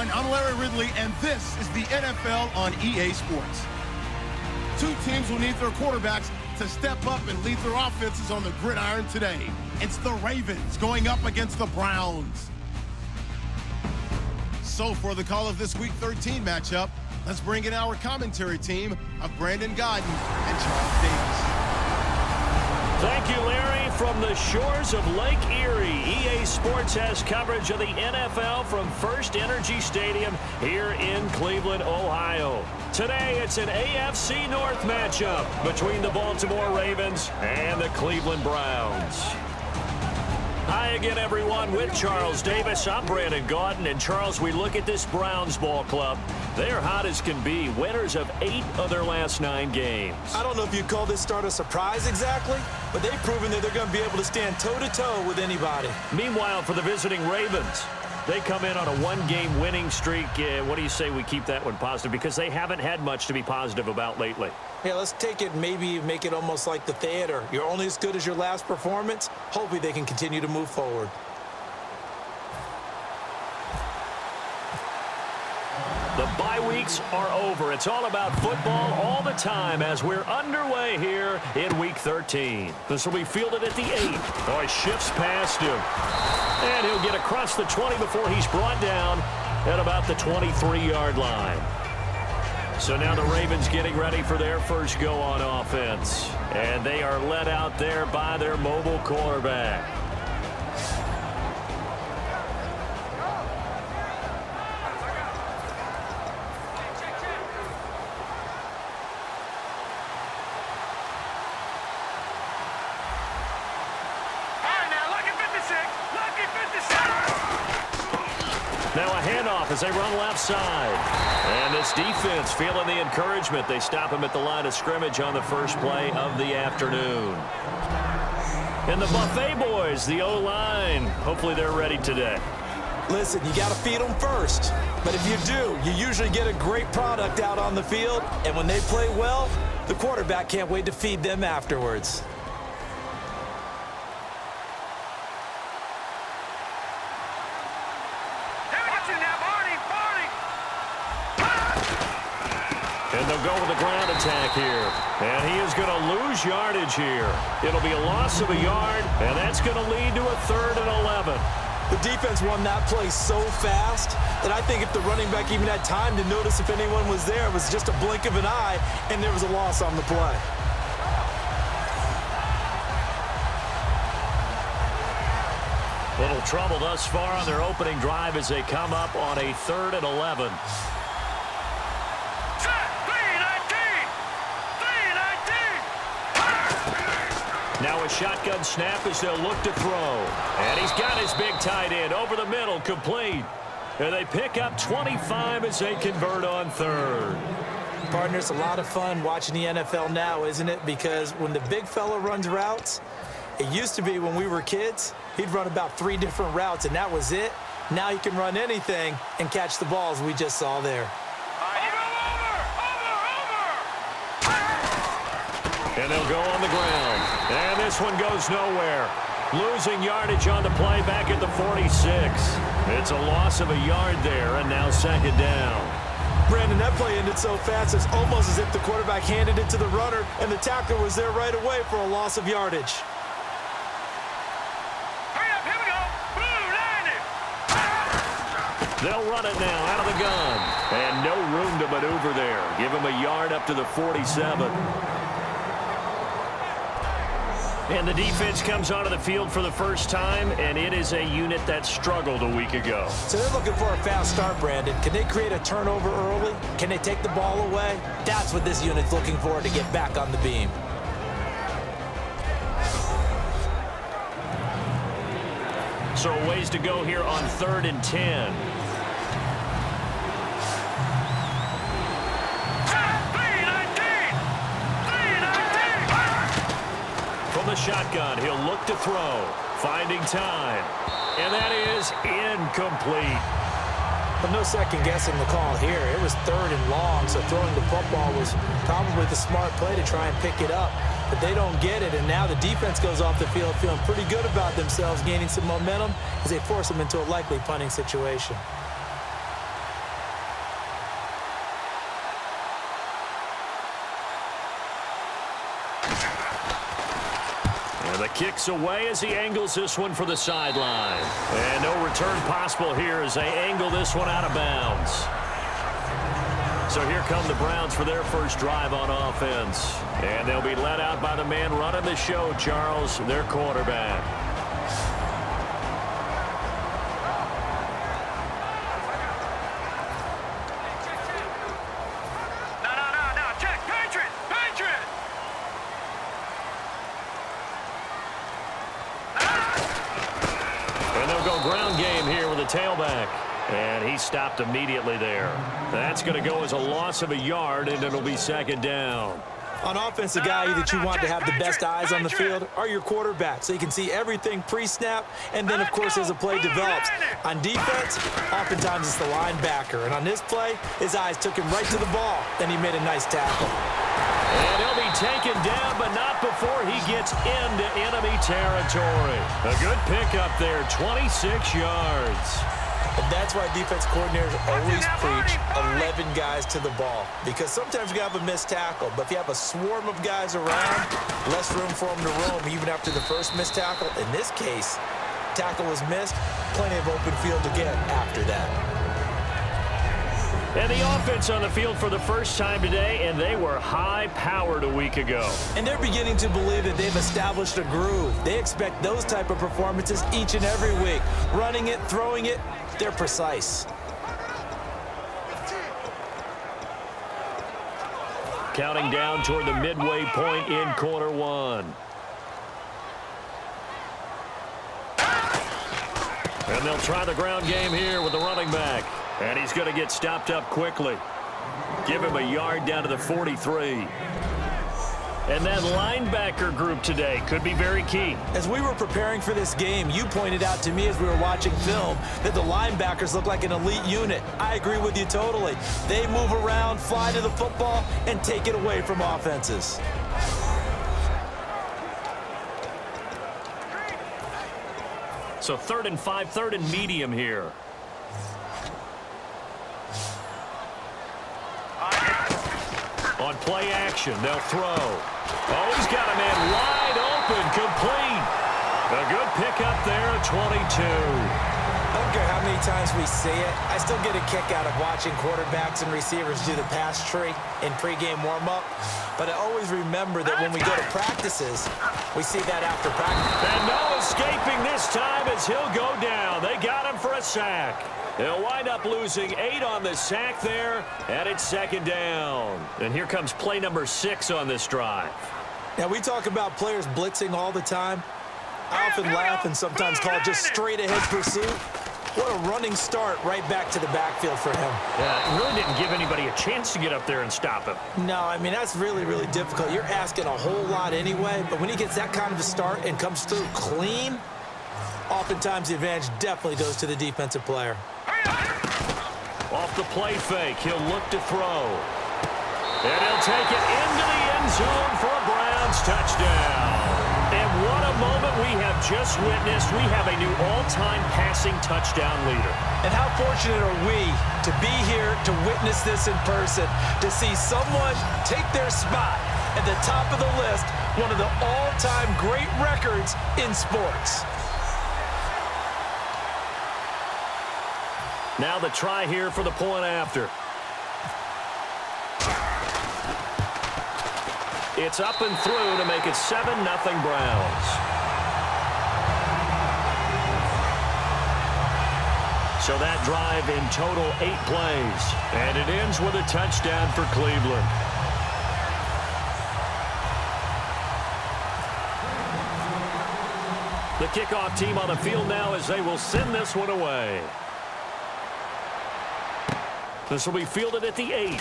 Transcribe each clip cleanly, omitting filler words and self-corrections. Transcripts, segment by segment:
everyone. I'm Larry Ridley, and this is the NFL on EA Sports. Two teams will need their quarterbacks to step up and lead their offenses on the gridiron today. It's the Ravens going up against the Browns. So for the call of this Week 13 matchup, let's bring in our commentary team of Brandon Godden and Charles Davis. Thank you, Larry. From the shores of Lake Erie, EA Sports has coverage of the NFL from First Energy Stadium here in Cleveland, Ohio. Today, it's an AFC North matchup between the Baltimore Ravens and the Cleveland Browns. Hi again, everyone, with Charles Davis. I'm Brandon Godden. And, Charles, we look at this Browns ball club. They're hot as can be, winners of 8 of their last 9 games. I don't know if you'd call this start a surprise exactly, but they've proven that they're going to be able to stand toe-to-toe with anybody. Meanwhile, for the visiting Ravens, they come in on a 1-game winning streak. What do you say we keep that one positive? Because they haven't had much to be positive about lately. Yeah, let's take it, maybe make it almost like the theater. You're only as good as your last performance. Hopefully they can continue to move forward. The bye weeks are over. It's all about football all the time as we're underway here in Week 13. This will be fielded at the 8. Oh, he shifts past him. And he'll get across the 20 before he's brought down at about the 23-yard line. So now the Ravens getting ready for their first go on offense. And they are led out there by their mobile quarterback. Now a handoff as they run left side. And this defense feeling the encouragement. They stop him at the line of scrimmage on the first play of the afternoon. And the Buffet boys, the O-line, hopefully they're ready today. Listen, you got to feed them first. But if you do, you usually get a great product out on the field. And when they play well, the quarterback can't wait to feed them afterwards. And they'll go with the ground attack here. And he is going to lose yardage here. It'll be a loss of a yard, and that's going to lead to a 3rd and 11. The defense won that play so fast that I think if the running back even had time to notice if anyone was there, it was just a blink of an eye, and there was a loss on the play. Little trouble thus far on their opening drive as they come up on a 3rd and 11. Now a shotgun snap as they'll look to throw. And he's got his big tight end over the middle, complete. And they pick up 25 as they convert on 3rd. Partner, it's a lot of fun watching the NFL now, isn't it? Because when the big fella runs routes, it used to be when we were kids, he'd run about 3 different routes, and that was it. Now he can run anything and catch the balls we just saw there. And they'll go on the ground. And this one goes nowhere. Losing yardage on the play back at the 46. It's a loss of a yard there, and now 2nd down. Brandon, that play ended so fast, it's almost as if the quarterback handed it to the runner, and the tackler was there right away for a loss of yardage. Hurry up, here we go. Blue, landed. They'll run it now out of the gun. And no room to maneuver there. Give him a yard up to the 47. And the defense comes onto the field for the first time, and it is a unit that struggled a week ago. So they're looking for a fast start, Brandon. Can they create a turnover early? Can they take the ball away? That's what this unit's looking for to get back on the beam. So a ways to go here on 3rd and 10. The shotgun, he'll look to throw, finding time, and that is incomplete. But no second guessing the call here. It was 3rd and long, so throwing the football was probably the smart play to try and pick it up. But they don't get it, and now the defense goes off the field feeling pretty good about themselves, gaining some momentum as they force them into a likely punting situation. And the kick's away as he angles this one for the sideline. And no return possible here as they angle this one out of bounds. So here come the Browns for their first drive on offense. And they'll be led out by the man running the show, Charles, their quarterback. No. Check. Patriot. And they'll go ground game here with a tailback. And he stopped immediately there. That's going to go as a loss of a yard, and it'll be second down. On offense, the guy that you want to have the best eyes on the field are your quarterbacks, so you can see everything pre-snap, and then, of course, as the play develops. On defense, oftentimes it's the linebacker. And on this play, his eyes took him right to the ball, and he made a nice tackle. And he'll be taken down, but not before he gets into enemy territory. A good pickup there, 26 yards. And that's why defense coordinators always preach 11 guys to the ball. Because sometimes you have a missed tackle, but if you have a swarm of guys around, less room for them to roam even after the first missed tackle. In this case, tackle was missed, plenty of open field to get after that. And the offense on the field for the first time today, and they were high-powered a week ago. And they're beginning to believe that they've established a groove. They expect those type of performances each and every week. Running it, throwing it, they're precise. Counting down toward the midway point in quarter one. And they'll try the ground game here with the running back. And he's going to get stopped up quickly. Give him a yard down to the 43. And that linebacker group today could be very key. As we were preparing for this game, you pointed out to me as we were watching film that the linebackers look like an elite unit. I agree with you totally. They move around, fly to the football, and take it away from offenses. So 3rd and 5, 3rd and medium here. On play action, they'll throw. Oh, he's got a man wide open, complete. A good pickup there at 22. I don't care how many times we see it. I still get a kick out of watching quarterbacks and receivers do the pass tree in pregame warm-up. But I always remember that when we go to practices, we see that after practice. And no escaping this time as he'll go down. They got him for a sack. They'll wind up losing 8 on the sack there, and it's second down. And here comes play number 6 on this drive. Now, we talk about players blitzing all the time. I often laugh and sometimes call it just straight-ahead pursuit. What a running start right back to the backfield for him. Yeah, it really didn't give anybody a chance to get up there and stop him. No, I mean, that's really, really difficult. You're asking a whole lot anyway, but when he gets that kind of a start and comes through clean, oftentimes the advantage definitely goes to the defensive player. Off the play fake, he'll look to throw. And he'll take it into the end zone for a Browns touchdown. And what a moment we have just witnessed. We have a new all-time passing touchdown leader. And how fortunate are we to be here to witness this in person, to see someone take their spot at the top of the list, one of the all-time great records in sports. Now the try here for the point after. It's up and through to make it 7-0 Browns. So that drive in total 8 plays. And it ends with a touchdown for Cleveland. The kickoff team on the field now as they will send this one away. This will be fielded at the 8.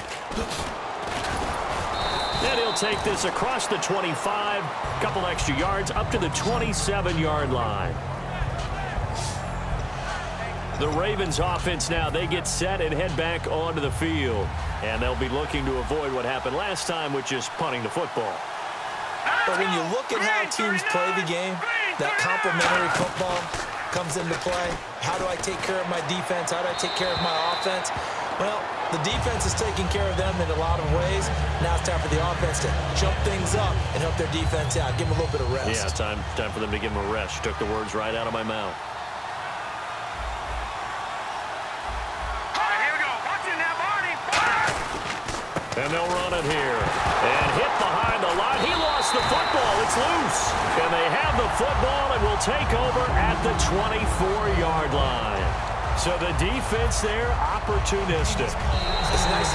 And he'll take this across the 25, couple extra yards up to the 27-yard line. The Ravens offense now, they get set and head back onto the field. And they'll be looking to avoid what happened last time, which is punting the football. But when you look at how teams play the game, that complementary football, comes into play. How do I take care of my defense? How do I take care of my offense? Well, the defense is taking care of them in a lot of ways. Now it's time for the offense to jump things up and help their defense out. Give them a little bit of rest. Yeah, time for them to give them a rest. You took the words right out of my mouth. And they'll run it here. And hit behind the line. He lost the football. It's loose. And they have the football and will take over at the 24-yard line. So the defense there, opportunistic. It's nice.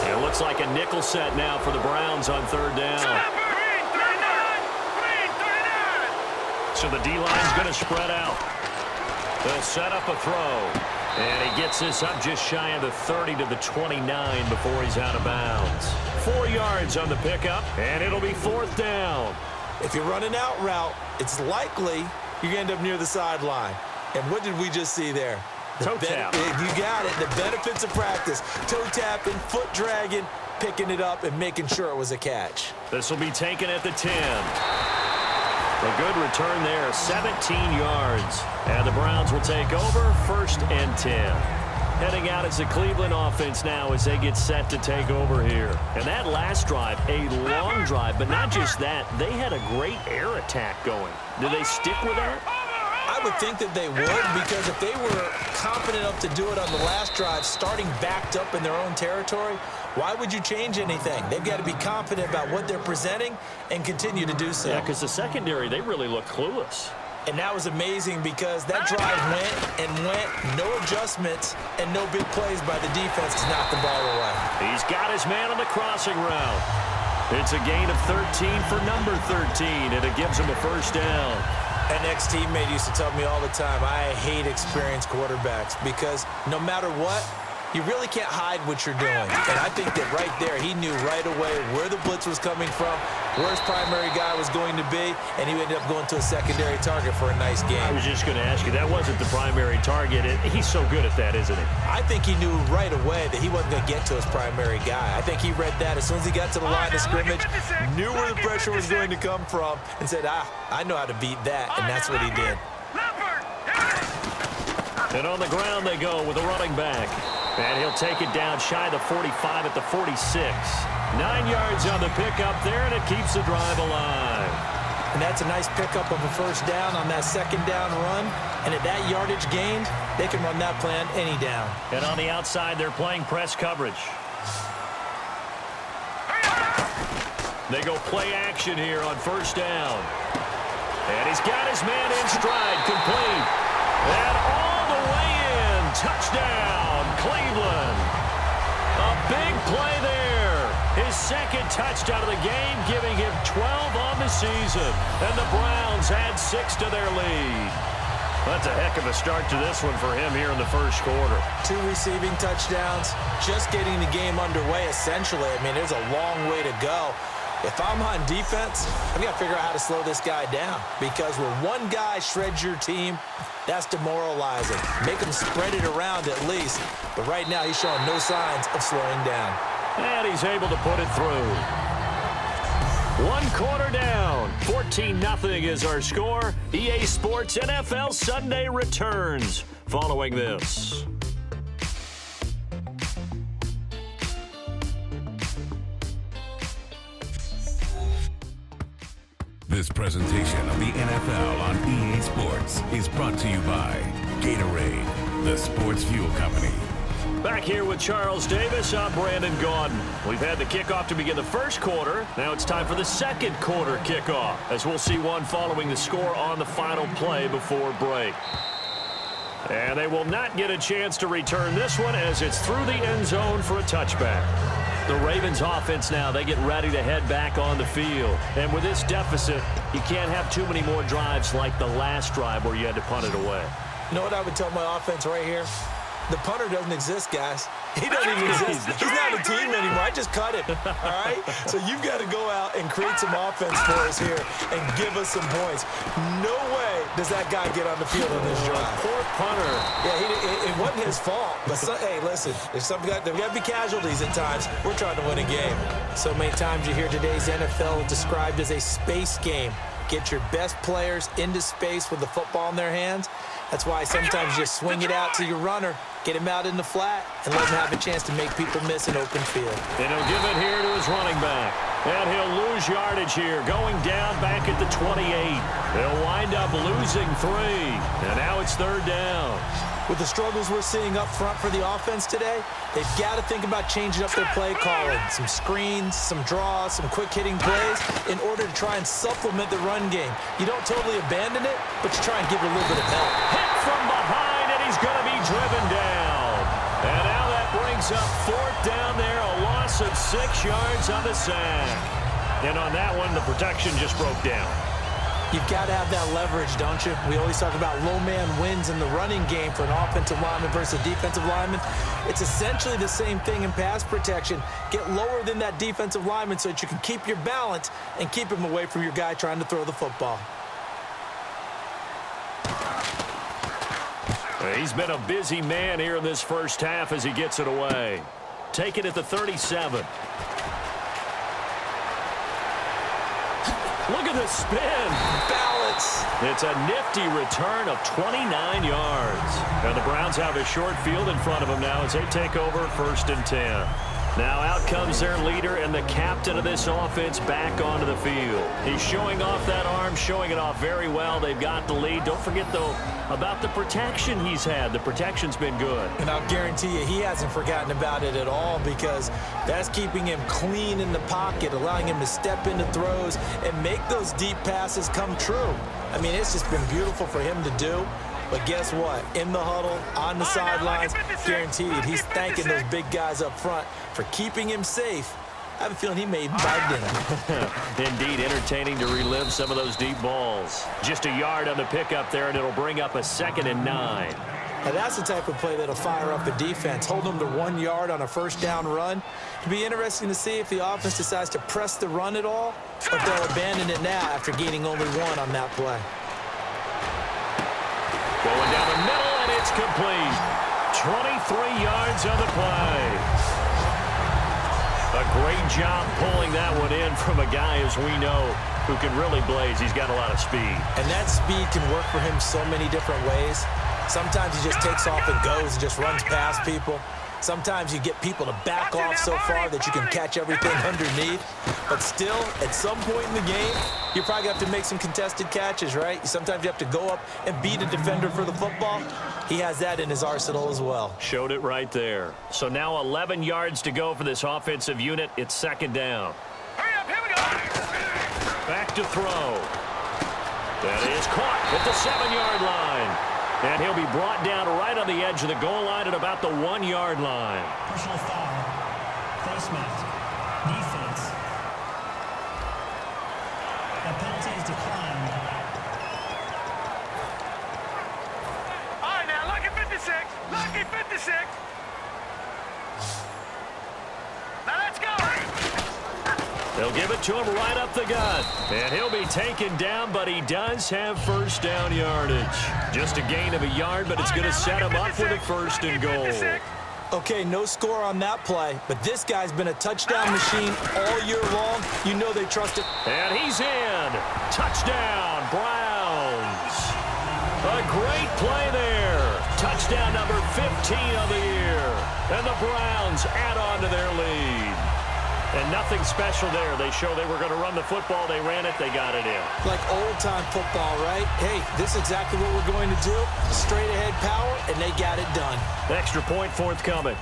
It looks like a nickel set now for the Browns on third down. So the D-line's going to spread out. They'll set up a throw. And he gets this up just shy of the 30 to the 29 before he's out of bounds. 4 yards on the pickup, and it'll be fourth down. If you're running out route, it's likely you're going to end up near the sideline. And what did we just see there? Toe tap. You got it. The benefits of practice. Toe tapping, foot dragging, picking it up, and making sure it was a catch. This will be taken at the 10. A good return there, 17 yards. And the Browns will take over, first and 10. Heading out as the Cleveland offense now as they get set to take over here. And that last drive, a long drive, but not just that. They had a great air attack going. Do they stick with that? I would think that they would, because if they were confident enough to do it on the last drive, starting backed up in their own territory, why would you change anything? They've got to be confident about what they're presenting and continue to do so. Yeah, because the secondary, they really look clueless. And that was amazing because that drive went and went, no adjustments, and no big plays by the defense to knock the ball away. He's got his man on the crossing route. It's a gain of 13 for number 13, and it gives him a first down. An ex-teammate used to tell me all the time, I hate experienced quarterbacks because no matter what, you really can't hide what you're doing. And I think that right there, he knew right away where the blitz was coming from, where his primary guy was going to be, and he ended up going to a secondary target for a nice game. I was just going to ask you, that wasn't the primary target. He's so good at that, isn't he? I think he knew right away that he wasn't going to get to his primary guy. I think he read that as soon as he got to the line of scrimmage, knew where the pressure was going to come from, and said, I know how to beat that, and that's what he did. And on the ground they go with a running back. And he'll take it down shy of the 45 at the 46. 9 yards on the pickup there, and it keeps the drive alive. And that's a nice pickup of a first down on that second down run. And at that yardage gained, they can run that play on any down. And on the outside, they're playing press coverage. They go play action here on first down. And he's got his man in stride, complete. And all the way in, touchdown, Cleveland. A big play there. His second touchdown of the game, giving him 12 on the season. And the Browns add 6 to their lead. That's a heck of a start to this one for him here in the first quarter. 2 receiving touchdowns, just getting the game underway, essentially. I mean, there's a long way to go. If I'm on defense, I've got to figure out how to slow this guy down. Because when one guy shreds your team, that's demoralizing. Make him spread it around at least. But right now, he's showing no signs of slowing down. And he's able to put it through. 1 quarter down. 14-0 is our score. EA Sports NFL Sunday returns following this. This presentation of the NFL on EA Sports is brought to you by Gatorade, the sports fuel company. Back here with Charles Davis, I'm Brandon Gaudin. We've had the kickoff to begin the first quarter. Now it's time for the second quarter kickoff, as we'll see one following the score on the final play before break. And they will not get a chance to return this one as it's through the end zone for a touchback. The Ravens offense now, they get ready to head back on the field. And with this deficit, you can't have too many more drives like the last drive where you had to punt it away. You know what I would tell my offense right here? The punter doesn't exist, guys. He doesn't even exist. He's not a team anymore. I just cut him, all right? So you've got to go out and create some offense for us here and give us some points. No way does that guy get on the field on this drive. Poor punter. Yeah, it wasn't his fault. But, hey, listen, there's got to be casualties at times. We're trying to win a game. So many times you hear today's NFL described as a space game. Get your best players into space with the football in their hands. That's why sometimes you just swing it out to your runner, get him out in the flat, and let him have a chance to make people miss an open field. And he'll give it here to his running back. And he'll lose yardage here, going down back at the 28. They'll wind up losing 3. And now it's 3rd down. With the struggles we're seeing up front for the offense today, they've got to think about changing up their play calling. Some screens, some draws, some quick-hitting plays in order to try and supplement the run game. You don't totally abandon it, but you try and give it a little bit of help. Hit from behind, and he's going to be driven down. And now that brings up 4th down there, a loss of 6 yards on the sack. And on that one, the protection just broke down. You've got to have that leverage, don't you? We always talk about low man wins in the running game for an offensive lineman versus a defensive lineman. It's essentially the same thing in pass protection. Get lower than that defensive lineman so that you can keep your balance and keep him away from your guy trying to throw the football. He's been a busy man here in this first half as he gets it away. Take it at the 37. Look at the spin. Balance. It's a nifty return of 29 yards. And the Browns have a short field in front of them now as they take over 1st and 10. Now out comes their leader and the captain of this offense back onto the field. He's showing off that arm, showing it off very well. They've got the lead. Don't forget, though, about the protection he's had. The protection's been good. And I'll guarantee you he hasn't forgotten about it at all because that's keeping him clean in the pocket, allowing him to step into throws and make those deep passes come true. I mean, it's just been beautiful for him to do. But guess what? In the huddle, on the sidelines, guaranteed he's thanking those big guys up front for keeping him safe. I have a feeling he made him buy dinner. Indeed, entertaining to relive some of those deep balls. Just a yard on the pickup there, and it'll bring up a 2nd and 9. Now that's the type of play that'll fire up a defense. Hold them to 1 yard on a 1st down run. It'll be interesting to see if the offense decides to press the run at all, or if they'll abandon it now after gaining only 1 on that play. Going down the middle, and it's complete. 23 yards on the play. A great job pulling that one in from a guy, as we know, who can really blaze. He's got a lot of speed. And that speed can work for him so many different ways. Sometimes he just takes off and goes and just runs past people. Sometimes you get people to back off so far that you can catch everything underneath. But still, at some point in the game, you're probably going to have to make some contested catches, right? Sometimes you have to go up and beat a defender for the football. He has that in his arsenal as well. Showed it right there. So now 11 yards to go for this offensive unit. It's 2nd down. Hurry up, here we go. Back to throw. That is caught at the 7-yard line. And he'll be brought down right on the edge of the goal line at about the 1-yard line. Personal foul. Face mask. Defense. The penalty is declined. All right, now, lucky 56. Lucky 56. Now let's go. They'll give it to him right up the gut. And he'll be taken down, but he does have 1st down yardage. Just a gain of a yard, but it's going to set him up with a 1st and goal. Okay, no score on that play, but this guy's been a touchdown machine all year long. You know they trust it. And he's in. Touchdown, Browns. A great play there. Touchdown number 15 of the year. And the Browns add on to their lead. And nothing special there. They show they were going to run the football. They ran it. They got it in. Like old-time football, right? Hey, this is exactly what we're going to do. Straight-ahead power, and they got it done. Extra point forthcoming.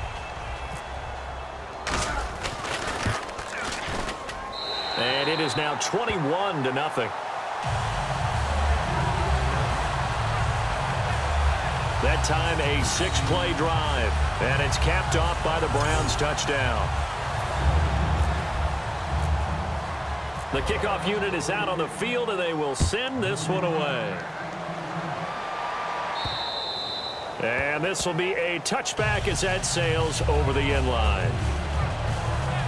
And it is now 21-0. That time a 6-play drive. And it's capped off by the Browns touchdown. The kickoff unit is out on the field, and they will send this one away. And this will be a touchback as that sails over the end line.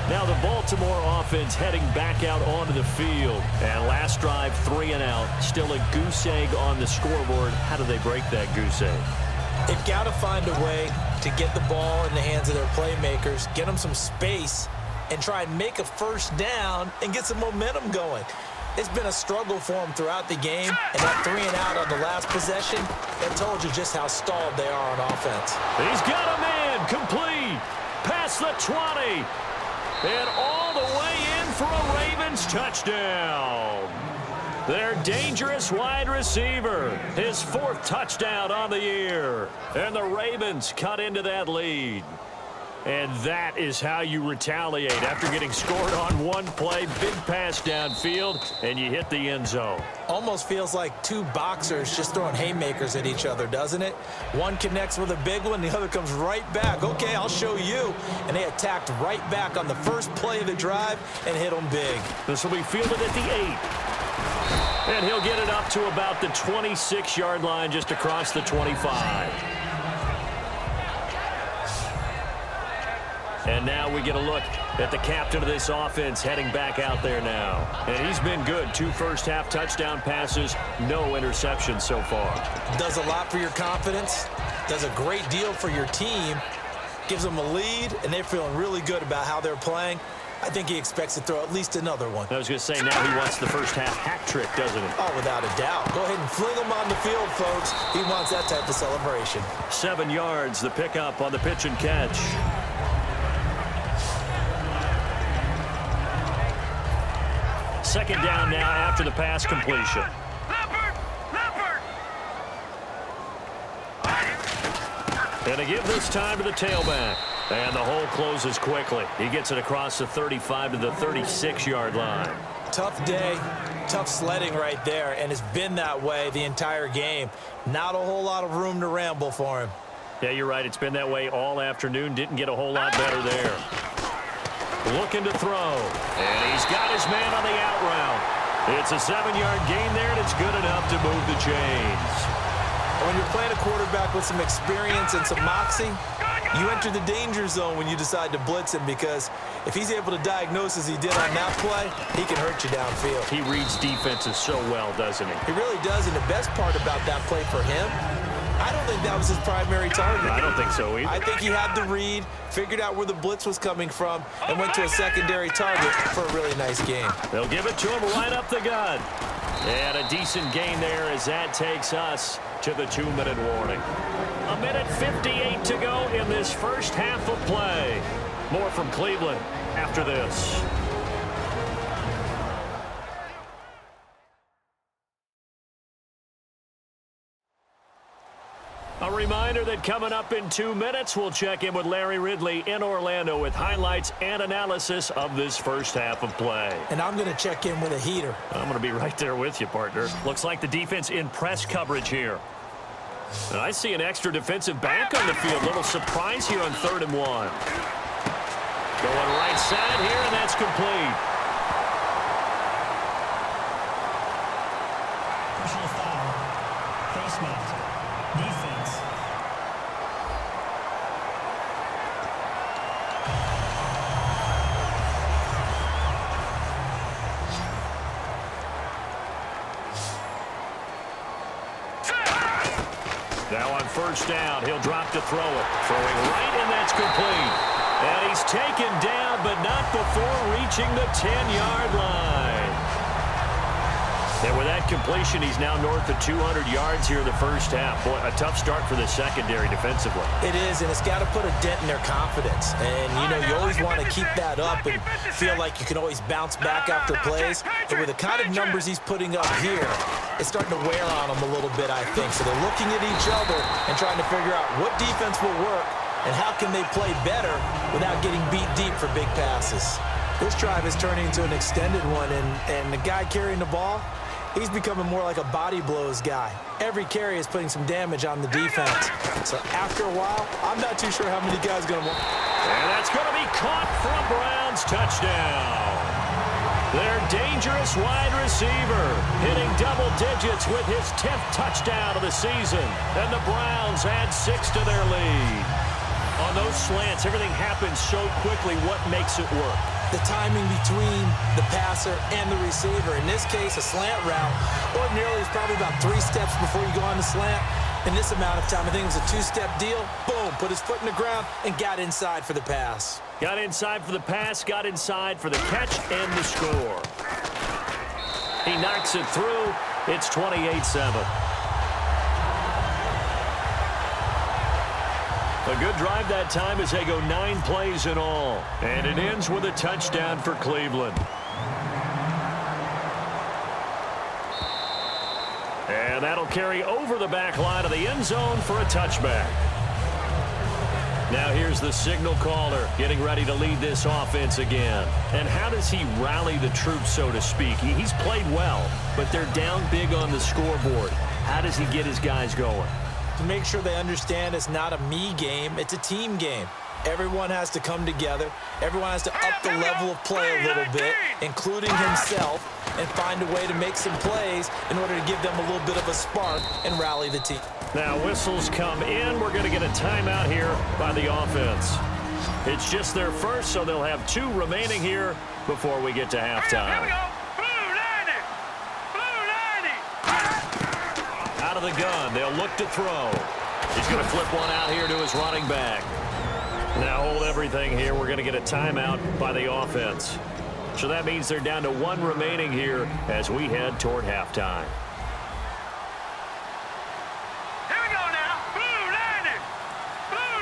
Now the Baltimore offense heading back out onto the field. And last drive, 3 and out. Still a goose egg on the scoreboard. How do they break that goose egg? They've got to find a way to get the ball in the hands of their playmakers, get them some space, and try and make a first down and get some momentum going. It's been a struggle for them throughout the game, and that 3 and out on the last possession, that told you just how stalled they are on offense. He's got a man complete past the 20. And all the way in for a Ravens touchdown. Their dangerous wide receiver, his 4th touchdown on the year. And the Ravens cut into that lead. And that is how you retaliate after getting scored on one play, big pass downfield, and you hit the end zone. Almost feels like two boxers just throwing haymakers at each other, doesn't it? One connects with a big one, the other comes right back. Okay, I'll show you. And they attacked right back on the first play of the drive and hit them big. This will be fielded at the 8. And he'll get it up to about the 26-yard line, just across the 25. And now we get a look at the captain of this offense heading back out there now. And he's been good. 2 first-half touchdown passes, no interceptions so far. Does a lot for your confidence, does a great deal for your team, gives them a lead, and they're feeling really good about how they're playing. I think he expects to throw at least another one. I was going to say, now he wants the first-half hat trick, doesn't he? Oh, without a doubt. Go ahead and fling him on the field, folks. He wants that type of celebration. 7 yards, the pickup on the pitch and catch. Second down now after the pass completion. And they give this time to the tailback. And the hole closes quickly. He gets it across the 35 to the 36-yard line. Tough day, tough sledding right there, and it's been that way the entire game. Not a whole lot of room to ramble for him. Yeah, you're right. It's been that way all afternoon. Didn't get a whole lot better there. Looking to throw. And he's got his man on the out route. It's a 7-yard gain there, and it's good enough to move the chains. When you're playing a quarterback with some experience and some moxie, you enter the danger zone when you decide to blitz him, because if he's able to diagnose as he did on that play, he can hurt you downfield. He reads defenses so well, doesn't he? He really does, and the best part about that play for him, I don't think that was his primary target. I don't think so either. I think he had the read, figured out where the blitz was coming from, and went to a secondary target for a really nice game. They'll give it to him right up the gut. And a decent gain there as that takes us to the 2-minute warning. 1:58 to go in this first half of play. More from Cleveland after this. A reminder that coming up in 2 minutes, we'll check in with Larry Ridley in Orlando with highlights and analysis of this first half of play. And I'm going to check in with a heater. I'm going to be right there with you, partner. Looks like the defense in press coverage here. And I see an extra defensive back on the field. Little surprise here on 3rd and 1. Going right side here, and that's complete. Personal foul. Face mask. Defense. Now on first down, he'll drop to throw it. Throwing right, and that's complete. And he's taken down, but not before reaching the 10-yard line. And with that completion, he's now north of 200 yards here in the first half. Boy, a tough start for the secondary defensively. It is, and it's got to put a dent in their confidence. And, you know, you always want to keep that up and feel like you can always bounce back after plays. But with the kind of numbers he's putting up here, it's starting to wear on them a little bit, I think. So they're looking at each other and trying to figure out what defense will work and how can they play better without getting beat deep for big passes. This drive is turning into an extended one, and the guy carrying the ball, he's becoming more like a body blows guy. Every carry is putting some damage on the defense. So after a while, I'm not too sure how many guys are going to win. And that's going to be caught for a Browns touchdown. Their dangerous wide receiver, hitting double digits with his 10th touchdown of the season. And the Browns add 6 to their lead. On those slants, everything happens so quickly. What makes it work? The timing between the passer and the receiver. In this case, a slant route ordinarily is probably about 3 steps before you go on the slant. In this amount of time, I think it was a 2-step deal. Boom, put his foot in the ground and got inside for the pass. Got inside for the pass, got inside for the catch and the score. He knocks it through. It's 28-7. A good drive that time as they go 9 plays in all. And it ends with a touchdown for Cleveland. And that'll carry over the back line of the end zone for a touchback. Now here's the signal caller getting ready to lead this offense again. And how does he rally the troops, so to speak? He's played well, but they're down big on the scoreboard. How does he get his guys going? To make sure they understand it's not a me game, it's a team game. Everyone has to come together. Everyone has to up the level of play a little bit, including himself, and find a way to make some plays in order to give them a little bit of a spark and rally the team. Now whistles come in. We're going to get a timeout here by the offense. It's just their first, so they'll have 2 remaining here before we get to halftime. Here we go. Blue 90. Blue 90. Out of the gun, they'll look to throw. He's going to flip one out here to his running back. Now hold everything here. We're going to get a timeout by the offense. So that means they're down to 1 remaining here as we head toward halftime. Here we go now. Blue 90. Blue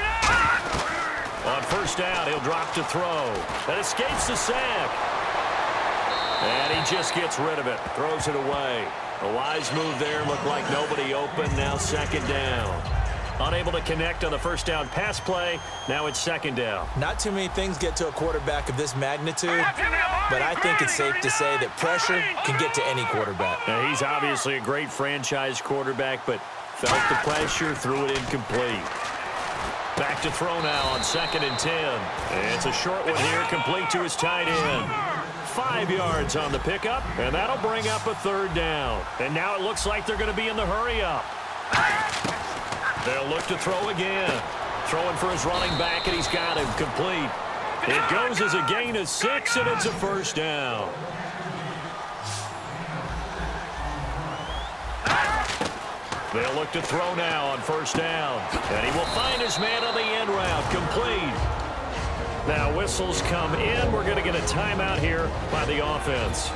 90. On first down, he'll drop to throw. That escapes the sack. And he just gets rid of it. Throws it away. A wise move there. Looked like nobody open. Now second down. Unable to connect on the first down pass play. Now it's second down. Not too many things get to a quarterback of this magnitude, but I think it's safe to say that pressure can get to any quarterback. Now, he's obviously a great franchise quarterback, but felt the pressure, threw it incomplete. Back to throw now on 2nd and 10. And it's a short one here, complete to his tight end. 5 yards on the pickup, and that'll bring up a 3rd down. And now it looks like they're going to be in the hurry-up. They'll look to throw again. Throwing for his running back, and he's got him complete. It goes as a gain of 6, and it's a first down. They'll look to throw now on first down. And he will find his man on the end route, complete. Now whistles come in. We're going to get a timeout here by the offense.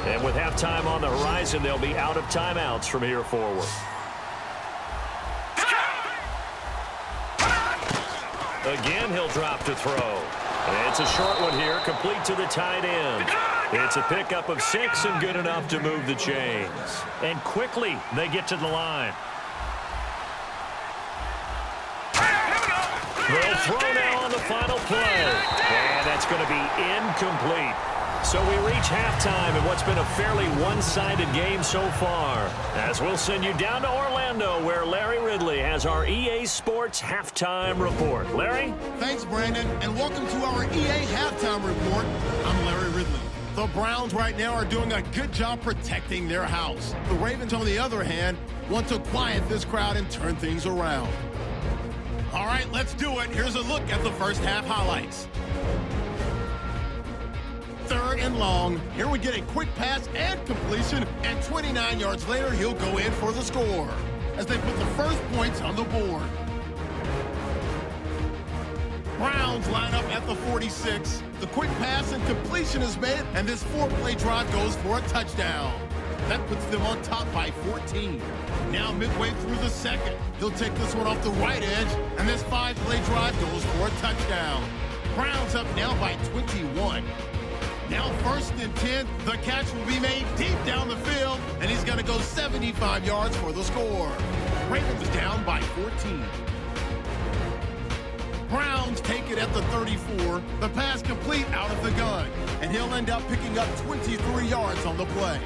And with halftime on the horizon, they'll be out of timeouts from here forward. Again, he'll drop to throw. And it's a short one here, complete to the tight end. It's a pickup of 6 and good enough to move the chains. And quickly, they get to the line. They'll throw now on the final play. And that's going to be incomplete. So we reach halftime in what's been a fairly one-sided game so far. As we'll send you down to Orlando, where Larry Ridley has our EA Sports Halftime Report. Larry? Thanks, Brandon, and welcome to our EA Halftime Report. I'm Larry Ridley. The Browns right now are doing a good job protecting their house. The Ravens, on the other hand, want to quiet this crowd and turn things around. All right, let's do it. Here's a look at the first half highlights. 3rd and long. Here we get a quick pass and completion, and 29 yards later, he'll go in for the score as they put the first points on the board. Browns line up at the 46. The quick pass and completion is made, and this 4-play drive goes for a touchdown. That puts them on top by 14. Now midway through the second, he'll take this one off the right edge, and this 5-play drive goes for a touchdown. Browns up now by 21. Now 1st and 10, the catch will be made deep down the field, and he's going to go 75 yards for the score. Ravens down by 14. Browns take it at the 34. The pass complete out of the gun, and he'll end up picking up 23 yards on the play.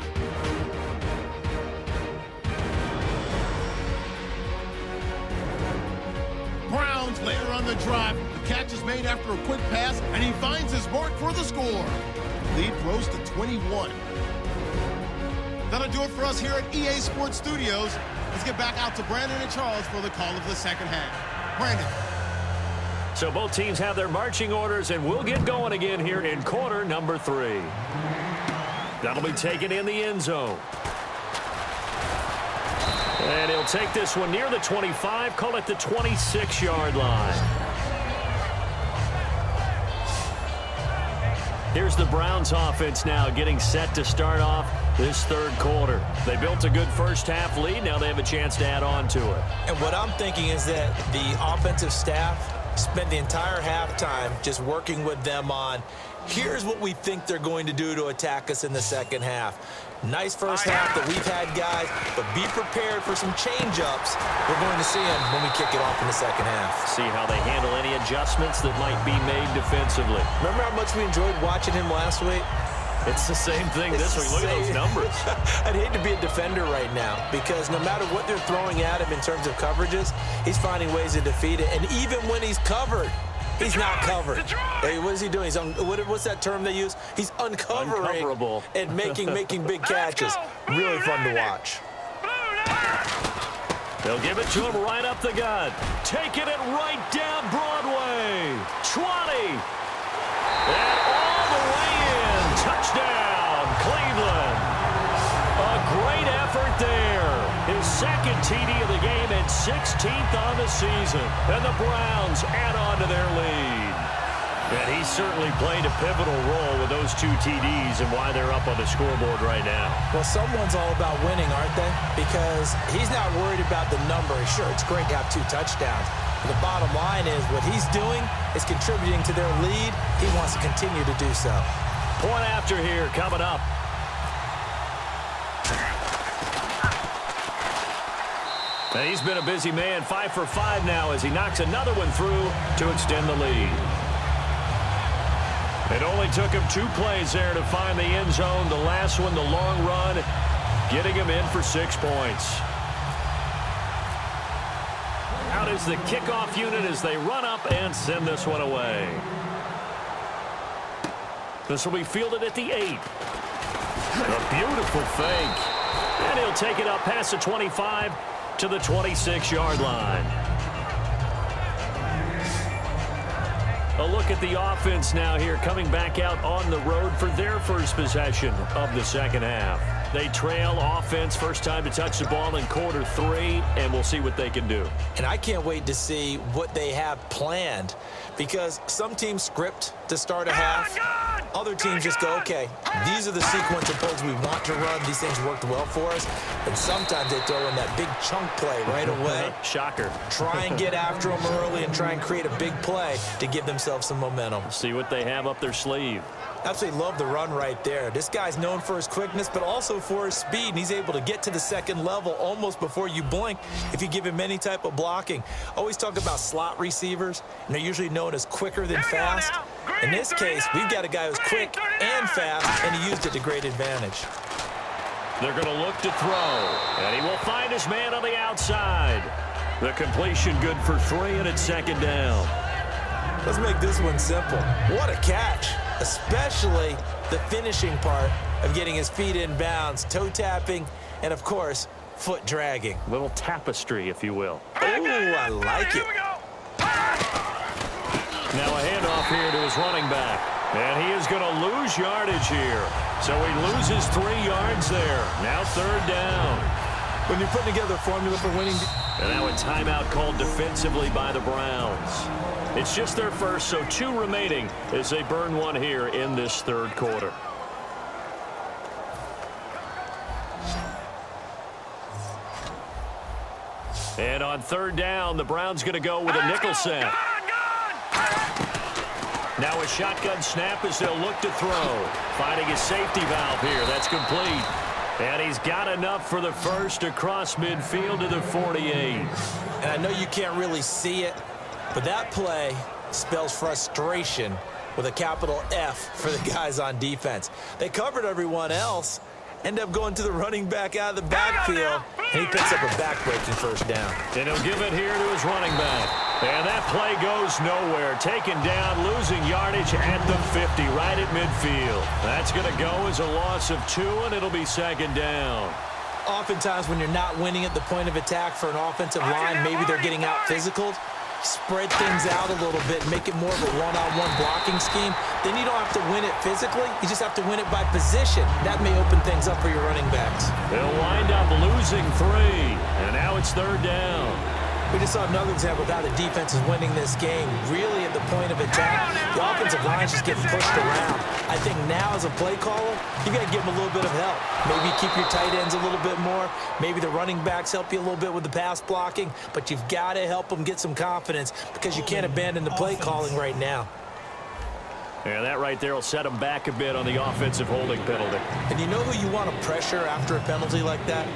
Browns later on the drive. The catch is made after a quick pass, and he finds his mark for the score. Lead grows to 21. That'll do it for us here at EA Sports Studios. Let's get back out to Brandon and Charles for the call of the second half. Brandon. So both teams have their marching orders, and we'll get going again here in quarter number 3. That'll be taken in the end zone. And he'll take this one near the 25, call it the 26-yard line. Here's the Browns offense now getting set to start off this third quarter. They built a good first half lead. Now they have a chance to add on to it. And what I'm thinking is that the offensive staff spent the entire halftime just working with them on, here's what we think they're going to do to attack us in the second half. Nice first half that we've had, guys, but be prepared for some change-ups. We're going to see them when we kick it off in the second half. See how they handle any adjustments that might be made defensively. Remember how much we enjoyed watching him last week? It's the same thing this week. Look at those numbers. I'd hate to be a defender right now because no matter what they're throwing at him in terms of coverages, he's finding ways to defeat it. And even when he's covered, he's not covered. Hey, what is he doing? What's that term they use? He's uncovering and making big catches. Really fun to watch. They'll give it to him right up the gut. Taking it right down Broadway. 20. And all the way in. Touchdown, Cleveland. A great effort there. His second TD of the game and 16th on the season. And the Browns add on to their lead. And he certainly played a pivotal role with those 2 TDs and why they're up on the scoreboard right now. Well, someone's all about winning, aren't they? Because he's not worried about the number. Sure, it's great to have 2 touchdowns. But the bottom line is what he's doing is contributing to their lead. He wants to continue to do so. Point after here coming up. And he's been a busy man, 5 for 5 now as he knocks another one through to extend the lead. It only took him 2 plays there to find the end zone. The last one, the long run, getting him in for 6 points. Out is the kickoff unit as they run up and send this one away. This will be fielded at the 8. A beautiful fake. And he'll take it up past the 25 to the 26-yard line. A look at the offense now here, coming back out on the road for their first possession of the second half. They trail offense, first time to touch the ball in quarter 3, and we'll see what they can do. And I can't wait to see what they have planned because some teams script to start a half. Other teams just go, okay, these are the sequence of plays we want to run. These things worked well for us. And sometimes they throw in that big chunk play right away. Shocker. Try and get after them early and try and create a big play to give themselves some momentum. See what they have up their sleeve. Absolutely love the run right there. This guy's known for his quickness, but also for his speed. And he's able to get to the second level almost before you blink if you give him any type of blocking. Always talk about slot receivers, and they're usually known as quicker than fast. In this case, we've got a guy who's quick and fast, and he used it to great advantage. They're going to look to throw, and he will find his man on the outside. The completion good for 3, and it's second down. Let's make this one simple. What a catch, especially the finishing part of getting his feet in bounds, toe tapping, and of course, foot dragging. Little tapestry, if you will. Oh, I like it. Now a handoff here to his running back. And he is going to lose yardage here. So he loses 3 yards there. Now third down. When you're putting together a formula for winning. And now a timeout called defensively by the Browns. It's just their first, so 2 remaining as they burn one here in this third quarter. And on third down, the Browns going to go with a nickel set. Now a shotgun snap as they'll look to throw. Finding his safety valve here. That's complete. And he's got enough for the first across midfield to the 48. And I know you can't really see it, but that play spells frustration with a capital F for the guys on defense. They covered everyone else, end up going to the running back out of the backfield, and he picks up a back-breaking first down. And he'll give it here to his running back. And that play goes nowhere. Taken down, losing yardage at the 50, right at midfield. That's going to go as a loss of 2, and it'll be second down. Oftentimes when you're not winning at the point of attack for an offensive line, maybe they're getting out physical. Spread things out a little bit, make it more of a one-on-one blocking scheme. Then you don't have to win it physically. You just have to win it by position. That may open things up for your running backs. They'll wind up losing 3, and now it's third down. We just saw another example of how the defense is winning this game. Really at the point of attack, the offensive line is just getting pushed around. I think now as a play caller, you got to give them a little bit of help. Maybe keep your tight ends a little bit more. Maybe the running backs help you a little bit with the pass blocking. But you've got to help them get some confidence because you can't abandon the play calling right now. Yeah, that right there will set them back a bit on the offensive holding penalty. And you know who you want to pressure after a penalty like that?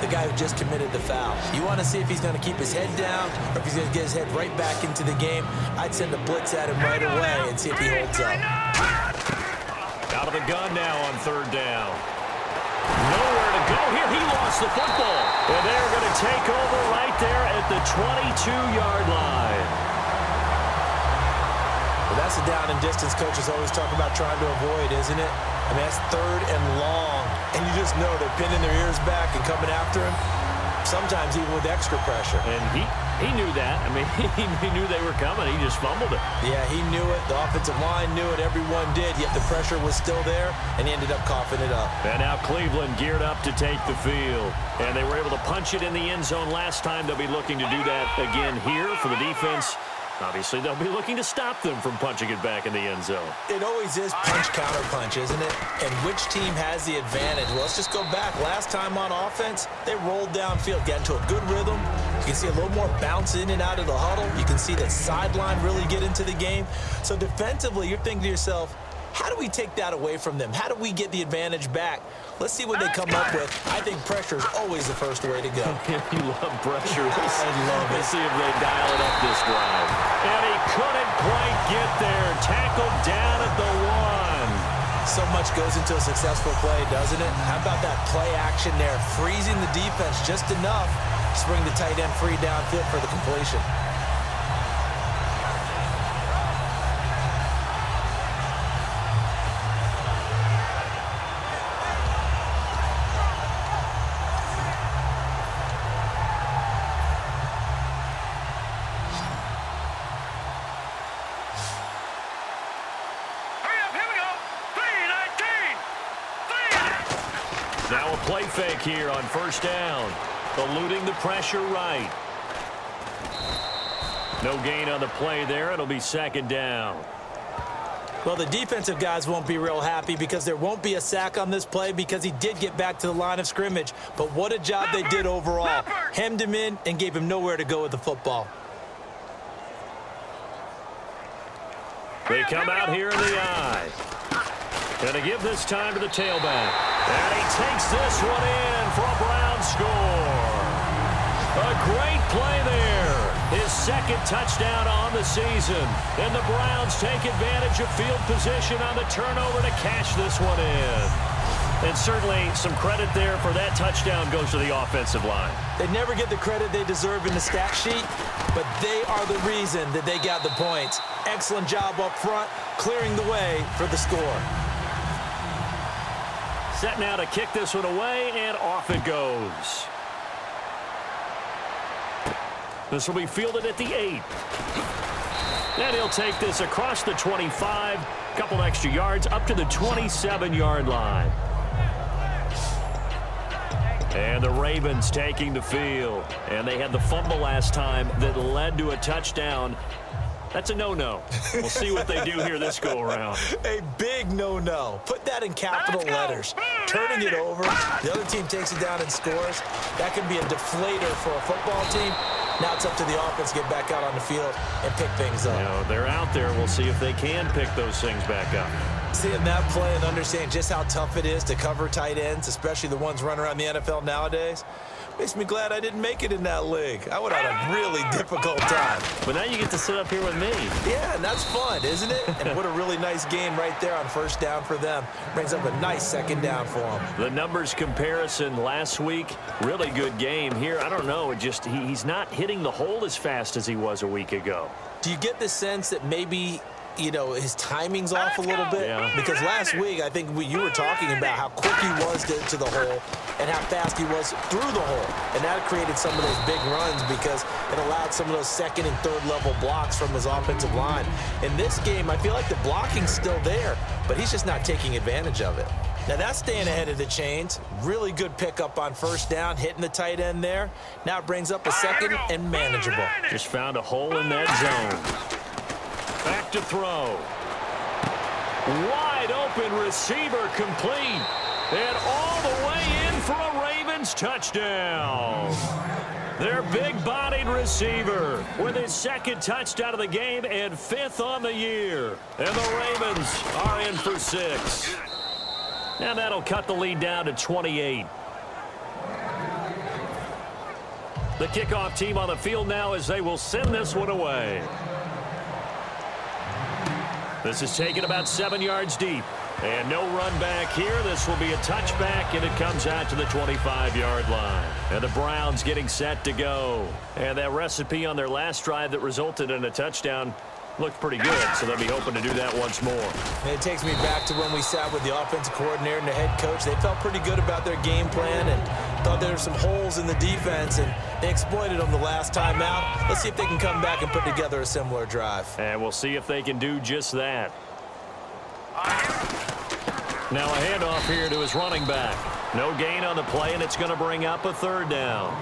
The guy who just committed the foul. You want to see if he's going to keep his head down or if he's going to get his head right back into the game. I'd send a blitz at him right away and see if he holds up. Out of the gun now on third down. Nowhere to go here. He lost the football. And they're going to take over right there at the 22-yard line. Well, that's a down and distance coaches always talk about trying to avoid, isn't it? I mean, that's third and long. And you just know they're pinning their ears back and coming after him, sometimes even with extra pressure. And he knew that. I mean, he knew they were coming. He just fumbled it. Yeah, he knew it. The offensive line knew it. Everyone did. Yet the pressure was still there, and he ended up coughing it up. And now Cleveland geared up to take the field. And they were able to punch it in the end zone last time. They'll be looking to do that again here for the defense. Obviously, they'll be looking to stop them from punching it back in the end zone. It always is punch-counter-punch, isn't it? And which team has the advantage? Well, let's just go back. Last time on offense, they rolled downfield, got into a good rhythm. You can see a little more bounce in and out of the huddle. You can see the sideline really get into the game. So defensively, you're thinking to yourself, how do we take that away from them? How do we get the advantage back? Let's see what they come up with. I think pressure is always the first way to go. You love pressure. I love it. Let's see if they dial it up this drive. And he couldn't quite get there. Tackled down at the 1. So much goes into a successful play, doesn't it? How about that play action there? Freezing the defense just enough to bring the tight end free downfield for the completion. Now a play fake here on first down. Eluding the pressure right. No gain on the play there. It'll be second down. Well, the defensive guys won't be real happy because there won't be a sack on this play because he did get back to the line of scrimmage. But what a job they did overall. Hemmed him in and gave him nowhere to go with the football. They come out here in the eye. Going to give this time to the tailback. And he takes this one in for a Brown score. A great play there. His second touchdown on the season. And the Browns take advantage of field position on the turnover to cash this one in. And certainly some credit there for that touchdown goes to the offensive line. They never get the credit they deserve in the stat sheet, but they are the reason that they got the points. Excellent job up front, clearing the way for the score. Set now to kick this one away, and off it goes. This will be fielded at the 8. And he'll take this across the 25, a couple extra yards, up to the 27-yard line. And the Ravens taking the field. And they had the fumble last time that led to a touchdown. That's a no-no. We'll see what they do here this go-around. A big no-no. Put that in capital letters. Turning it over, the other team takes it down and scores. That can be a deflator for a football team. Now it's up to the offense to get back out on the field and pick things up. You know, they're out there. We'll see if they can pick those things back up. Seeing that play and understanding just how tough it is to cover tight ends, especially the ones running around the NFL nowadays. Makes me glad I didn't make it in that league. I would have had a really difficult time. But now you get to sit up here with me. Yeah, and that's fun, isn't it? And what a really nice game right there on first down for them. Brings up a nice second down for them. The numbers comparison last week, really good game. Here, I don't know, he's not hitting the hole as fast as he was a week ago. Do you get the sense that maybe, you know, his timing's off a little bit? Yeah. Because last week, I think you were talking about how quick he was to the hole and how fast he was through the hole. And that created some of those big runs because it allowed some of those second and third level blocks from his offensive line. In this game, I feel like the blocking's still there, but he's just not taking advantage of it. Now that's staying ahead of the chains. Really good pickup on first down, hitting the tight end there. Now it brings up a second and manageable. Just found a hole in that zone. Back to throw. Wide open receiver complete. And all the way in for a Ravens touchdown. Their big-bodied receiver with his second touchdown of the game and fifth on the year. And the Ravens are in for 6. And that'll cut the lead down to 28. The kickoff team on the field now as they will send this one away. This is taken about 7 yards deep. And no run back here. This will be a touchback, and it comes out to the 25-yard line. And the Browns getting set to go. And that recipe on their last drive that resulted in a touchdown looked pretty good, so they'll be hoping to do that once more. And it takes me back to when we sat with the offensive coordinator and the head coach. They felt pretty good about their game plan and thought there were some holes in the defense, and they exploited them the last time out. Let's see if they can come back and put together a similar drive. And we'll see if they can do just that. Now a handoff here to his running back. No gain on the play, and it's going to bring up a third down.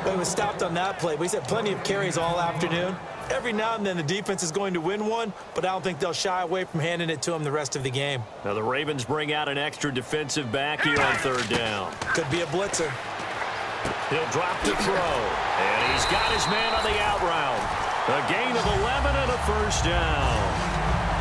Well, he was stopped on that play. He's had plenty of carries all afternoon. Every now and then the defense is going to win one, but I don't think they'll shy away from handing it to him the rest of the game. Now the Ravens bring out an extra defensive back here on third down. Could be a blitzer. He'll drop to throw, and he's got his man on the out route. A gain of 11 and a first down.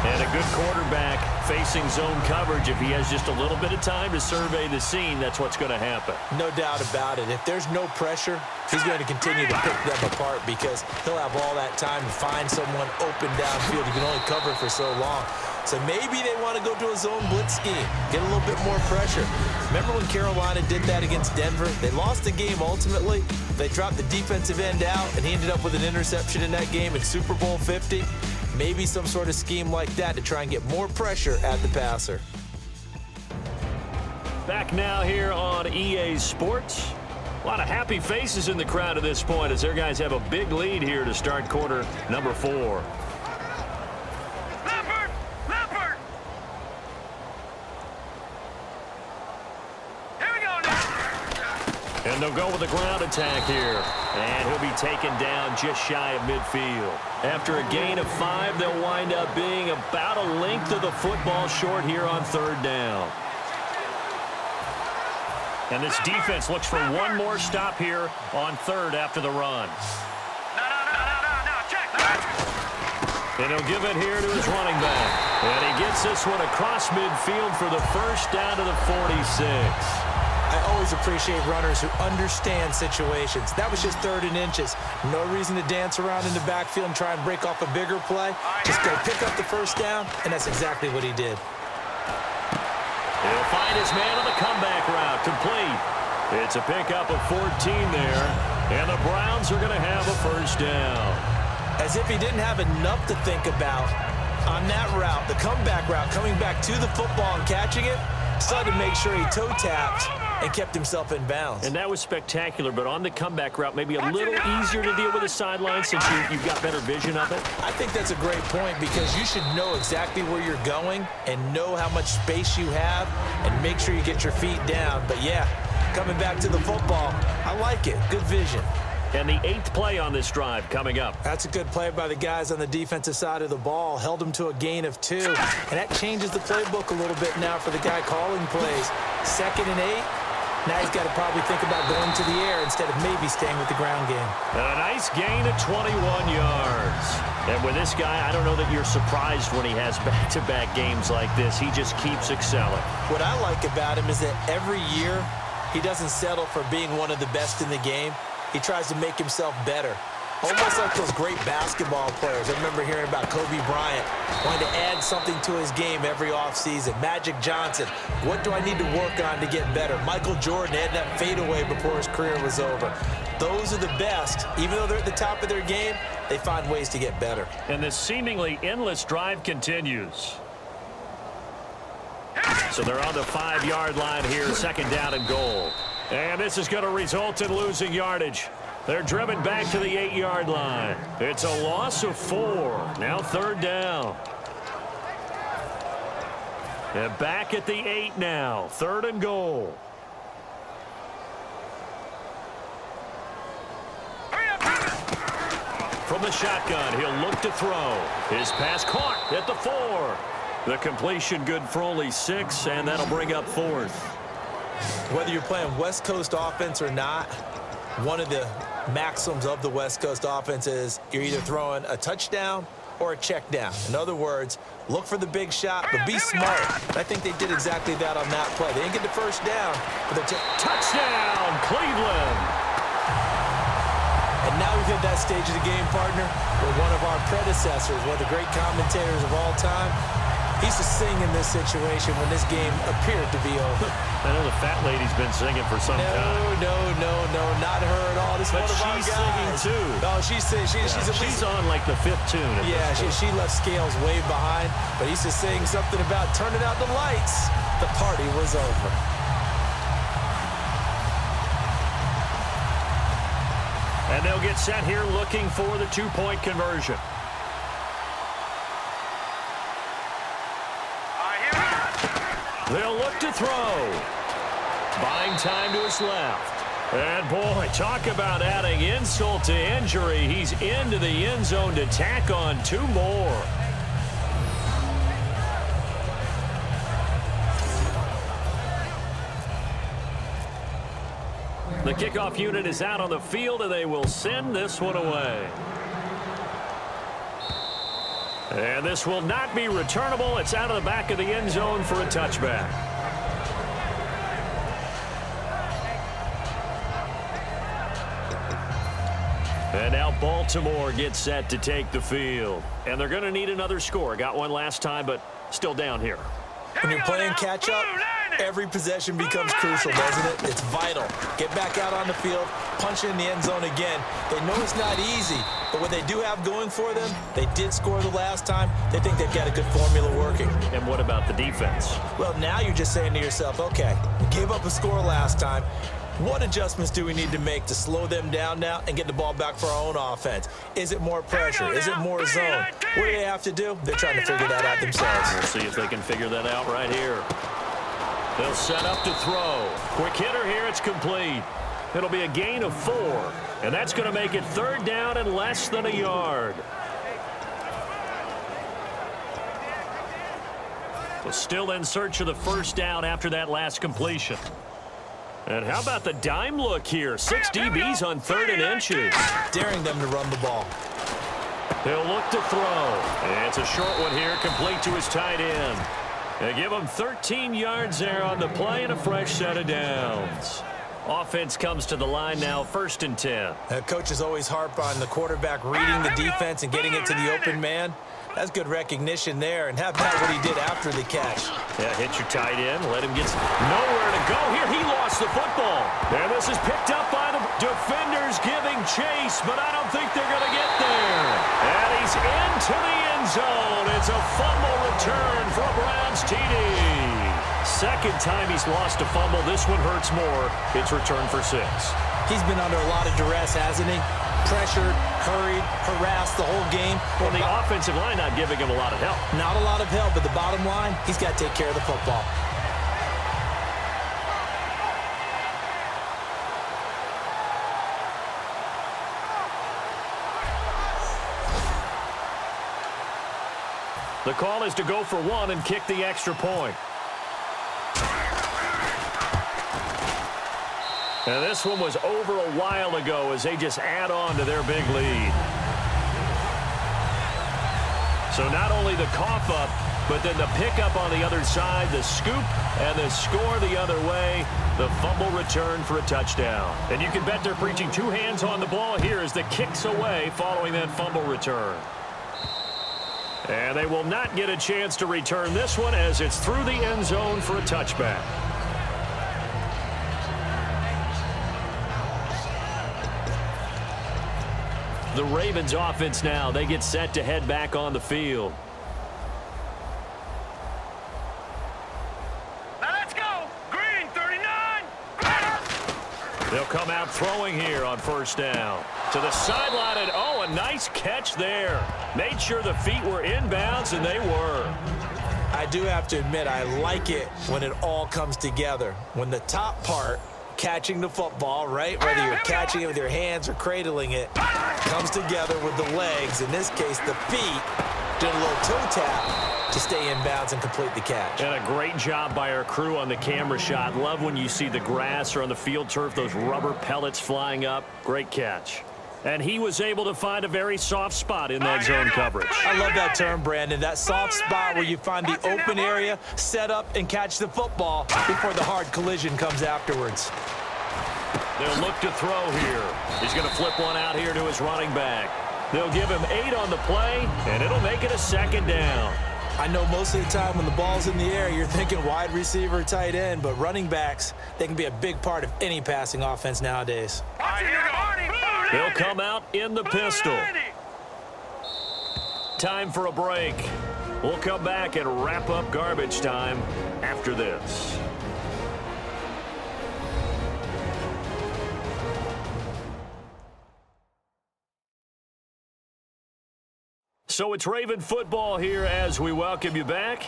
And a good quarterback facing zone coverage. If he has just a little bit of time to survey the scene, that's what's going to happen. No doubt about it. If there's no pressure, he's going to continue to pick them apart because he'll have all that time to find someone open downfield. You can only cover for so long. So maybe they want to go to a zone blitz scheme, get a little bit more pressure. Remember when Carolina did that against Denver? They lost the game ultimately. They dropped the defensive end out, and he ended up with an interception in that game in Super Bowl 50. Maybe some sort of scheme like that to try and get more pressure at the passer. Back now here on EA Sports. A lot of happy faces in the crowd at this point as their guys have a big lead here to start quarter number 4. Leopard! Here we go now. And they'll go with a ground attack here. And he'll be taken down just shy of midfield. After a gain of 5, they'll wind up being about a length of the football short here on third down. And this defense looks for one more stop here on third after the run. No, check. And he'll give it here to his running back. And he gets this one across midfield for the first down to the 46. I always appreciate runners who understand situations. That was just 3rd and inches. No reason to dance around in the backfield and try and break off a bigger play. Just go pick up the first down, and that's exactly what he did. He'll find his man on the comeback route, complete. It's a pickup of 14 there, and the Browns are going to have a first down. As if he didn't have enough to think about on that route, the comeback route, coming back to the football and catching it, decided to make sure he toe-tapped and kept himself in bounds. And that was spectacular, but on the comeback route, maybe a little easier to deal with the sideline since you've got better vision of it. I think that's a great point because you should know exactly where you're going and know how much space you have and make sure you get your feet down. But, yeah, coming back to the football, I like it. Good vision. And the 8th play on this drive coming up. That's a good play by the guys on the defensive side of the ball. Held them to a gain of 2. And that changes the playbook a little bit now for the guy calling plays. 2nd and 8. Now he's got to probably think about going to the air instead of maybe staying with the ground game. And a nice gain of 21 yards. And with this guy, I don't know that you're surprised when he has back-to-back games like this. He just keeps excelling. What I like about him is that every year he doesn't settle for being one of the best in the game. He tries to make himself better. Almost like those great basketball players. I remember hearing about Kobe Bryant wanting to add something to his game every offseason. Magic Johnson, what do I need to work on to get better? Michael Jordan had that fadeaway before his career was over. Those are the best. Even though they're at the top of their game, they find ways to get better. And this seemingly endless drive continues. So they're on the 5-yard line here, second down and goal. And this is going to result in losing yardage. They're driven back to the 8-yard line. It's a loss of 4. Now third down. And back at the 8 now. Third and goal. From the shotgun, he'll look to throw. His pass caught at the 4. The completion good for only 6, and that'll bring up 4th. Whether you're playing West Coast offense or not, one of the maxims of the West Coast offense is you're either throwing a touchdown or a check down. In other words, look for the big shot, but be smart. I think they did exactly that on that play. They didn't get the first down, but they touchdown, Cleveland. And now we've hit that stage of the game, partner, where one of our predecessors, one of the great commentators of all time, he used to sing in this situation when this game appeared to be over. I know the fat lady's been singing for some time. No, not her at all. This is one of our guys. She's singing too. No, she's on like the 5th tune. Yeah, she left Scales way behind, but he used to sing something about turning out the lights. The party was over. And they'll get set here looking for the 2-point conversion. They'll look to throw. Buying time to his left. And, boy, talk about adding insult to injury. He's into the end zone to tack on 2 more. The kickoff unit is out on the field, and they will send this one away. And this will not be returnable. It's out of the back of the end zone for a touchback. And now Baltimore gets set to take the field. And they're going to need another score. Got one last time, but still down here. When you're playing catch-up, every possession becomes crucial, doesn't it? It's vital. Get back out on the field, punch it in the end zone again. They know it's not easy, but what they do have going for them, they did score the last time. They think they've got a good formula working. And what about the defense? Well, now you're just saying to yourself, okay, we gave up a score last time. What adjustments do we need to make to slow them down now and get the ball back for our own offense? Is it more pressure? Is it more zone? What do they have to do? They're trying to figure that out themselves. We'll see if they can figure that out right here. They'll set up to throw. Quick hitter here. It's complete. It'll be a gain of 4. And that's going to make it third down and less than a yard. So still in search of the first down after that last completion. And how about the dime look here? 6 DBs on 3rd and inches. Daring them to run the ball. He'll look to throw. And it's a short one here, complete to his tight end. They give him 13 yards there on the play and a fresh set of downs. Offense comes to the line now, 1st and 10. Coaches always harp on the quarterback reading the defense and getting it to the open man. That's good recognition there. And how about what he did after the catch? Yeah, hit your tight end, let him get nowhere to go. Here, he lost the football. And this is picked up by the defenders giving chase, but I don't think they're going to get there. And he's into the end zone. It's a fumble return for a Browns TD. Second time he's lost a fumble. This one hurts more. It's returned for 6. He's been under a lot of duress, hasn't he? Pressured, hurried, harassed the whole game. Well, the offensive line not giving him a lot of help. Not a lot of help, but the bottom line, he's got to take care of the football. The call is to go for 1 and kick the extra point. And this one was over a while ago as they just add on to their big lead. So not only the cough up, But then the pickup on the other side, the scoop, and the score the other way. The fumble return for a touchdown. And you can bet they're preaching two hands on the ball here as the kick's away following that fumble return. And they will not get a chance to return this one as it's through the end zone for a touchback. The Ravens offense now, they get set to head back on the field. Now let's go. Green, 39. They'll come out throwing here on first down. To the sideline, and oh, a nice catch there. Made sure the feet were inbounds, and they were. I do have to admit, I like it when it all comes together. When the top part, catching the football, right, whether you're catching it with your hands or cradling it, comes together with the legs, in this case the feet, doing a little toe tap to stay in bounds and complete the catch. And a great job by our crew on the camera shot. Love when you see the grass or on the field turf, those rubber pellets flying up. Great catch. And he was able to find a very soft spot in that zone coverage. I love that term, Brandon. That soft spot where you find the open area, set up, and catch the football before the hard collision comes afterwards. They'll look to throw here. He's going to flip one out here to his running back. They'll give him 8 on the play, and it'll make it a second down. I know most of the time when the ball's in the air, you're thinking wide receiver, tight end, but running backs, they can be a big part of any passing offense nowadays. They'll come out in the pistol. Time for a break. We'll come back and wrap up garbage time after this. So it's Raven football here as we welcome you back.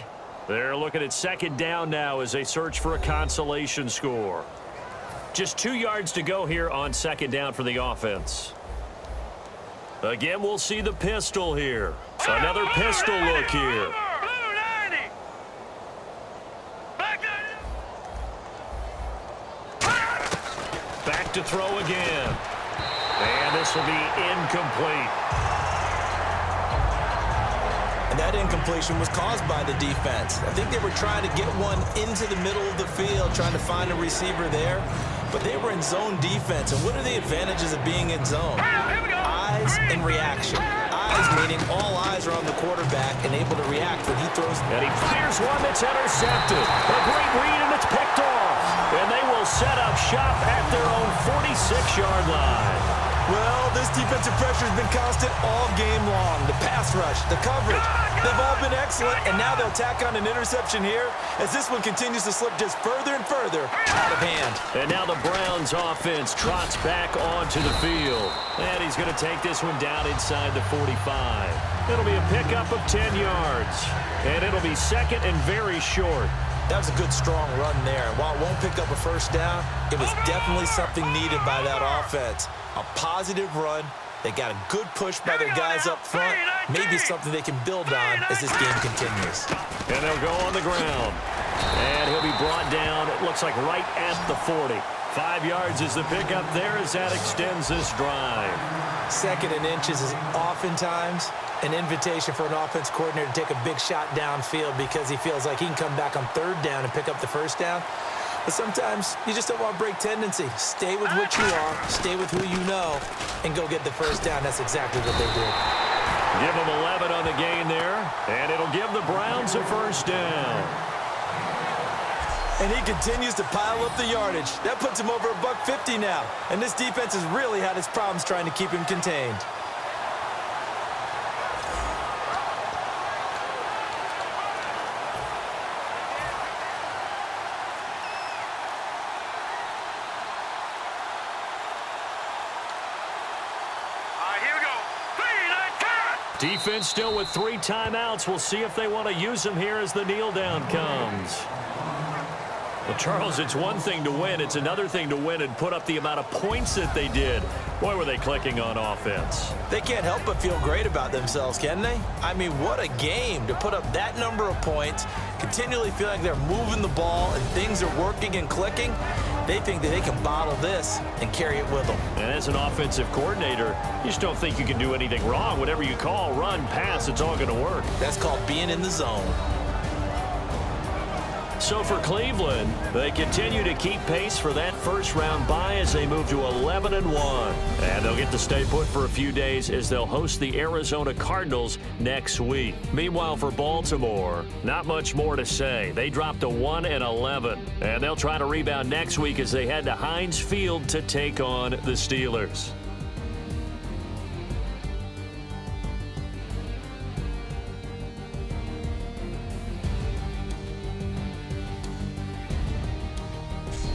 They're looking at second down now as they search for a consolation score. Just 2 yards to go here on second down for the offense. Again, we'll see the pistol here. Another pistol look here. Back to throw again. And this will be incomplete. And that incompletion was caused by the defense. I think they were trying to get one into the middle of the field, trying to find a receiver there. But they were in zone defense. And what are the advantages of being in zone? Eyes and reaction. Eyes meaning all eyes are on the quarterback and able to react when he throws. And he fires one that's intercepted. A great read, and it's picked off. And they will set up shop at their own 46-yard line. Well, this defensive pressure has been constant all game long. The pass rush, the coverage, they've all been excellent, and now they'll tack on an interception here as this one continues to slip just further and further out of hand. And now the Browns offense trots back onto the field. And he's going to take this one down inside the 45. It'll be a pickup of 10 yards. And it'll be second and very short. That was a good, strong run there. And while it won't pick up a first down, it was definitely something needed by that offense. A positive run. They got a good push by their guys up front. Maybe something they can build on as this game continues. And they'll go on the ground. And he'll be brought down, it looks like right at the 40. 5 yards is the pickup there as that extends this drive. Second and inches is oftentimes an invitation for an offense coordinator to take a big shot downfield because he feels like he can come back on third down and pick up the first down. But sometimes you just don't want to break tendency. Stay with what you are, stay with who you know, and go get the first down. That's exactly what they did. Give them 11 on the gain there, and it'll give the Browns a first down. And he continues to pile up the yardage. That puts him over $150 now. And this defense has really had its problems trying to keep him contained. Defense still with 3 timeouts. We'll see if they want to use them here as the kneel down comes. Well, Charles, it's one thing to win. It's another thing to win and put up the amount of points that they did. Boy, were they clicking on offense. They can't help but feel great about themselves, can they? I mean, what a game to put up that number of points, continually feel like they're moving the ball and things are working and clicking. They think that they can bottle this and carry it with them. And as an offensive coordinator, you just don't think you can do anything wrong. Whatever you call, run, pass, it's all going to work. That's called being in the zone. So for Cleveland, they continue to keep pace for that first-round bye as they move to 11-1. And they'll get to stay put for a few days as they'll host the Arizona Cardinals next week. Meanwhile, for Baltimore, not much more to say. They dropped to 1-11, and they'll try to rebound next week as they head to Heinz Field to take on the Steelers.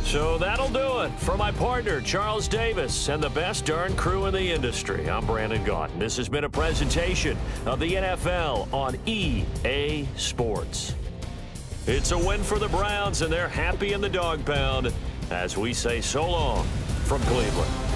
So that'll do it. For my partner, Charles Davis, and the best darn crew in the industry, I'm Brandon Gaudin. This has been a presentation of the NFL on EA Sports. It's a win for the Browns, and they're happy in the dog pound as we say so long from Cleveland.